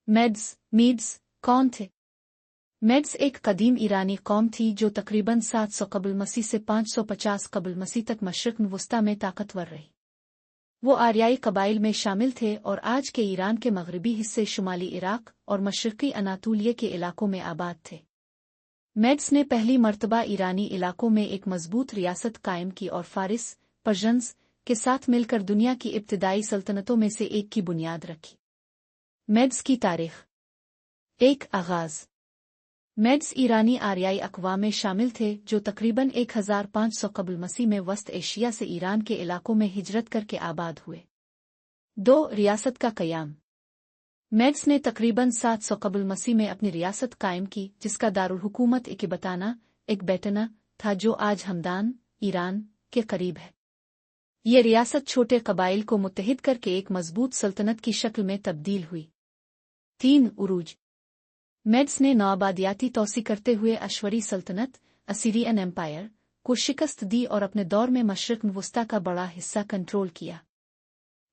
मीड्स कौन थे? मेड्स एक कदीम ईरानी कौम थी जो तकरीबन 700 कबल मसीह से 550 कबल मसीह तक मशरिक वस्ता में ताकतवर रही। वो आर्याई कबाइल में शामिल थे और आज के ईरान के मगरबी हिस्से, शुमाली इराक और मशरकी अनातोलिया के इलाकों में आबाद थे। मेड्स ने पहली मर्तबा ईरानी इलाकों में एक मजबूत रियासत कायम की और फारिस, पर्शियंस के साथ मिलकर दुनिया की इब्तिदाई सल्तनतों में से एक की बुनियाद रखी। मेड्स की तारीख। एक आगाज। मेड्स ईरानी आर्याई अक़वाम में शामिल थे जो तकरीबन 1500 कबल मसीह में वस्त एशिया से ईरान के इलाकों में हिजरत करके आबाद हुए। 2. रियासत का क़याम। मेड्स ने तकरीबन 700 कबल मसीह में अपनी रियासत कायम की जिसका दारुल हुकूमत एकबताना एकबेटना था जो आज हमदान, ईरान के करीब है। ये रियासत छोटे कबाइल को मुत्तहिद करके एक मजबूत सल्तनत की शक्ल में तब्दील हुई। 3. उरूज। मेड्स ने नौआबादियाती तौसी करते हुए अश्वरी सल्तनत असीरियन एम्पायर को शिकस्त दी और अपने दौर में मशरिक वस्ता का बड़ा हिस्सा कंट्रोल किया।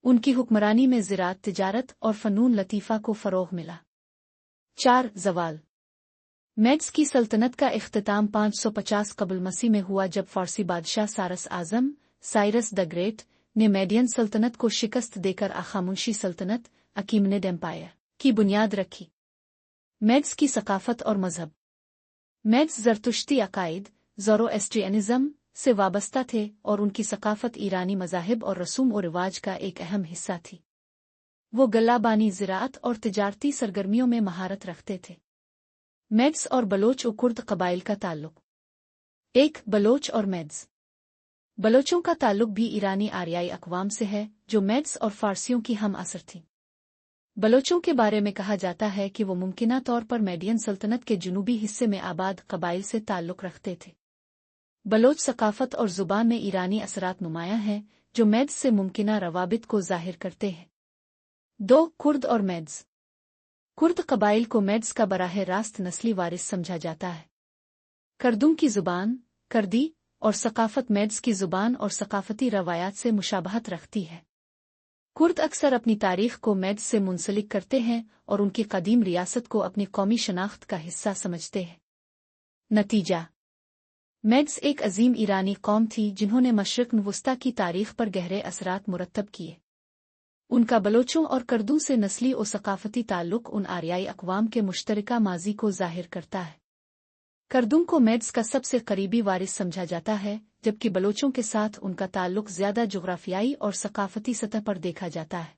उनकी हुक्मरानी में ज़राअत, तिजारत और फ़नून लतीफ़ा को फ़रोग़ मिला। 4. ज़वाल। मेड्स की सल्तनत का इख्तिताम 550 कबल मसीह में हुआ जब फ़ारसी बादशाह साइरस द ग्रेट ने मेडियन सल्तनत को शिकस्त देकर आख़ामुनशी सल्तनत अकीमनिड एम्पायर की बुनियाद रखी। मेड्स की सकाफत और मजहब। मेड्स ज़रतुश्ती अकायद ज़ोरोएस्ट्रियनिज़्म से वाबस्ता थे और उनकी सकाफत ईरानी मज़ाहिब और रसूम और रिवाज का एक अहम हिस्सा थी। वो गल्लाबानी, ज़राअत और तिजारती सरगर्मियों में महारत रखते थे। मेड्स और बलोच और कुर्द कबाइल का ताल्लुक। 1. बलोच और मेड्स। बलोचों का ताल्लुक भी ईरानी आर्याई अक़वाम से है जो मेड्स और फ़ारसियों की हम असर थी। बलोचों के बारे में कहा जाता है कि वो मुमकिना तौर पर मेडियन सल्तनत के जुनूबी हिस्से में आबाद कबाइल से ताल्लुक़ रखते थे। बलोच सकाफत और ज़ुबान में ईरानी असरात नुमायां हैं जो मेड्स से मुमकिना रवाबित को ज़ाहिर करते हैं। 2. कुर्द और मेड्स। कुर्द कबाइल को मेड्स का बराह रास्त नस्ली वारिस समझा जाता है। कर्दों की ज़ुबान कर्दी और सकाफत मेड्स की ज़ुबान और सकाफती रवायात से मुशाबहत रखती है। कुर्द अक्सर अपनी तारीख़ को मेड्स से मुंसलिक करते हैं और उनकी कदीम रियासत को अपनी कौमी शनाख्त का हिस्सा समझते हैं। नतीजा। मेड्स एक अजीम ईरानी कौम थी जिन्होंने मशरिक़ वस्ता की तारीख़ पर गहरे असरात मुरत्तब किए। उनका बलोचों और कर्दों से नस्ली और सकाफती ताल्लुक़ उन आर्याई अक़वाम के मुश्तरका माजी को ज़ाहिर करता है। कर्दों को मेड्स का सबसे करीबी वारिस समझा जाता है जबकि बलोचों के साथ उनका ताल्लुक़ ज़्यादा जुग़राफ़ियाई और सकाफती सतह पर देखा जाता है।